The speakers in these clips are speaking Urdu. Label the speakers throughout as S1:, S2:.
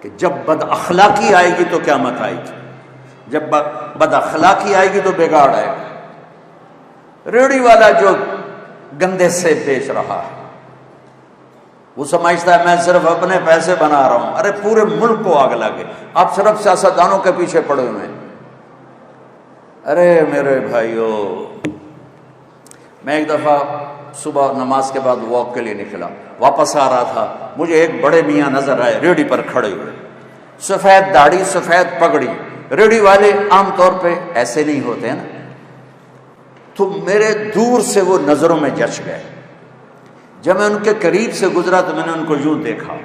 S1: کہ جب بد اخلاقی آئے گی تو قیامت آئے گی، جب بد اخلاقی آئے گی تو بگاڑ آئے گا۔ ریڑھی والا جو گندے سے بیچ رہا ہے وہ سمجھتا ہے میں صرف اپنے پیسے بنا رہا ہوں، ارے پورے ملک کو آگ لگے، آپ صرف سیاستدانوں کے پیچھے پڑے ہوئے ہیں۔ ارے میرے بھائیو، میں ایک دفعہ صبح نماز کے بعد واک کے لیے نکلا، واپس آ رہا تھا، مجھے ایک بڑے میاں نظر آئے ریڑھی پر کھڑے ہوئے، سفید داڑھی سفید پگڑی۔ ریڑھی والے عام طور پہ ایسے نہیں ہوتے ہیں نا، تو میرے دور سے وہ نظروں میں جچ گئے۔ جب میں ان کے قریب سے گزرا تو میں نے ان کو یوں دیکھا،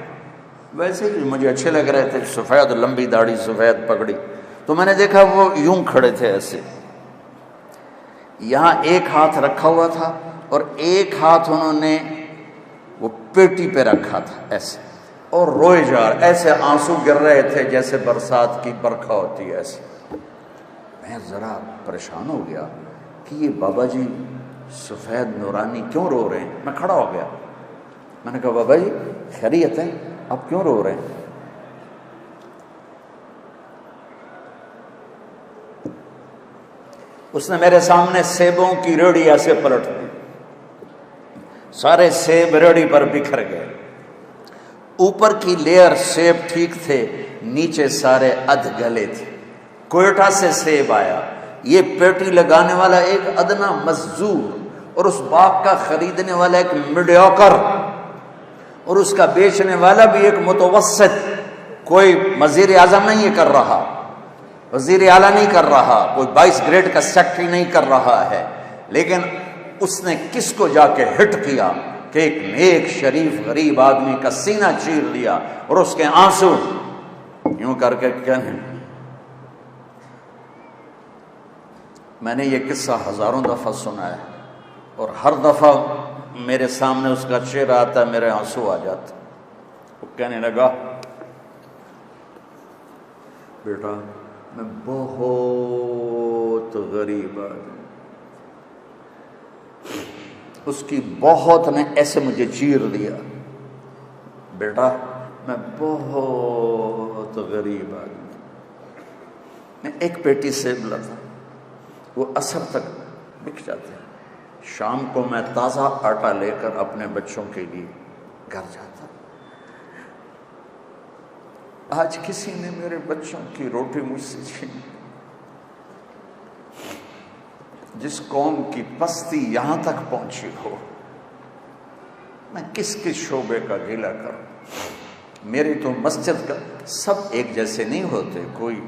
S1: ویسے ہی مجھے اچھے لگ رہے تھے، سفید لمبی داڑھی سفید پگڑی، تو میں نے دیکھا وہ یوں کھڑے تھے ایسے، یہاں ایک ہاتھ رکھا ہوا تھا اور ایک ہاتھ انہوں نے وہ پیٹی پہ رکھا تھا ایسے، اور روئے جا رہے، ایسے آنسو گر رہے تھے جیسے برسات کی برکھا ہوتی ہے ایسے۔ میں ذرا پریشان ہو گیا کہ یہ بابا جی سفید نورانی کیوں رو رہے ہیں؟ میں کھڑا ہو گیا، میں نے کہا بابا جی خیریت ہے، آپ کیوں رو رہے ہیں؟ اس نے میرے سامنے سیبوں کی ریڑھی ایسے پلٹ دی، سارے سیب ریڑھی پر بکھر گئے، اوپر کی لیئر سیب ٹھیک تھے، نیچے سارے ادھ گلے تھے۔ کوئٹہ سے سیب آیا، یہ پیٹی لگانے والا ایک ادنا مزدور اور اس باغ کا خریدنے والا ایک میڈیوکر اور اس کا بیچنے والا بھی ایک متوسط، کوئی وزیر اعظم نہیں یہ کر رہا، وزیر اعلیٰ نہیں کر رہا، کوئی 22 گریڈ کا سیکٹری نہیں کر رہا ہے، لیکن اس نے کس کو جا کے ہٹ کیا کہ ایک نیک شریف غریب آدمی کا سینہ چیر لیا اور اس کے آنسو یوں کر کے کہنے۔ میں نے یہ قصہ ہزاروں دفعہ سنا ہے اور ہر دفعہ میرے سامنے اس کا چہرہ آتا، میرے آنسو آ جاتے۔ وہ کہنے لگا بیٹا میں بہت غریب آدمی، اس کی بہت نے ایسے مجھے چیر دیا، بیٹا میں بہت غریب آدمی، میں ایک پیٹی سیب لاتا، وہ عصر تک بک جاتے ہیں، شام کو میں تازہ آٹا لے کر اپنے بچوں کے لیے گھر جاتا۔ آج کسی نے میرے بچوں کی روٹی مجھ سے چھین، جس قوم کی پستی یہاں تک پہنچی ہو، میں کس کس شعبے کا گلہ کروں؟ میری تو مسجد کا سب ایک جیسے نہیں ہوتے، کوئی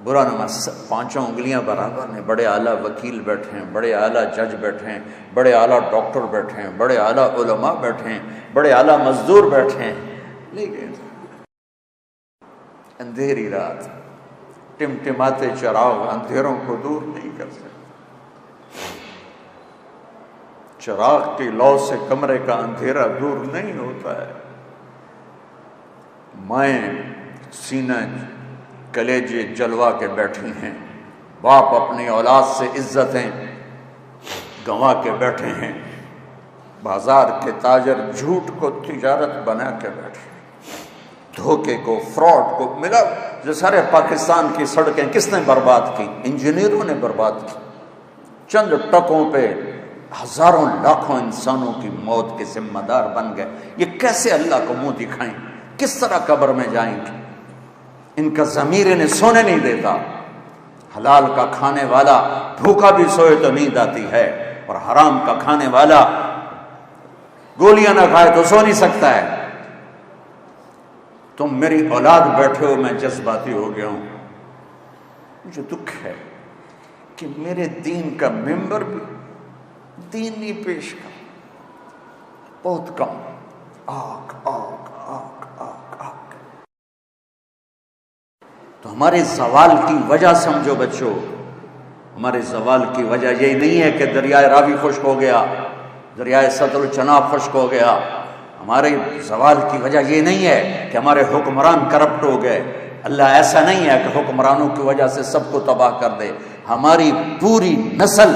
S1: برا نہ، پانچوں انگلیاں برابر ہیں، بڑے اعلیٰ وکیل بیٹھے ہیں، بڑے اعلیٰ جج بیٹھے ہیں، بڑے اعلیٰ ڈاکٹر بیٹھے ہیں، بڑے اعلیٰ علماء بیٹھے ہیں، بڑے اعلیٰ مزدور بیٹھے ہیں، لیکن اندھیری رات ٹمٹماتے چراغ اندھیروں کو دور نہیں کر سکتے۔ چراغ کی لو سے کمرے کا اندھیرا دور نہیں ہوتا ہے۔ مائیں سینہ کلیجے جلوا کے بیٹھی ہیں، باپ اپنی اولاد سے عزتیں گنوا کے بیٹھے ہیں، بازار کے تاجر جھوٹ کو تجارت بنا کے بیٹھے ہیں، دھوکے کو فراڈ کو ملا۔ جو سارے پاکستان کی سڑکیں کس نے برباد کی؟ انجینئروں نے برباد کی، چند ٹکوں پہ ہزاروں لاکھوں انسانوں کی موت کے ذمہ دار بن گئے۔ یہ کیسے اللہ کو منہ دکھائیں؟ کس طرح قبر میں جائیں گے؟ ان کا ضمیر انہیں سونے نہیں دیتا۔ حلال کا کھانے والا بھوکا بھی سوئے تو نیند آتی ہے، اور حرام کا کھانے والا گولیاں نہ کھائے تو سو نہیں سکتا ہے۔ تم میری اولاد بیٹھے ہو، میں جذباتی ہو گیا ہوں۔ مجھے دکھ ہے کہ میرے دین کا ممبر بھی دینی پیش کر بہت کم، آگ آگ آگ آگ آگ۔ تو ہمارے زوال کی وجہ سمجھو بچوں، ہمارے زوال کی وجہ یہی نہیں ہے کہ دریائے راوی خشک ہو گیا، دریائے ستلج چناب خشک ہو گیا۔ ہمارے زوال کی وجہ یہ نہیں ہے کہ ہمارے حکمران کرپٹ ہو گئے۔ اللہ ایسا نہیں ہے کہ حکمرانوں کی وجہ سے سب کو تباہ کر دے۔ ہماری پوری نسل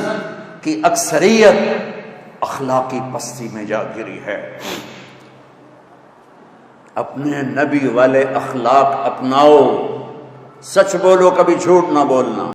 S1: کی اکثریت اخلاقی پستی میں جا گری ہے۔ اپنے نبی والے اخلاق اپناؤ، سچ بولو، کبھی جھوٹ نہ بولنا۔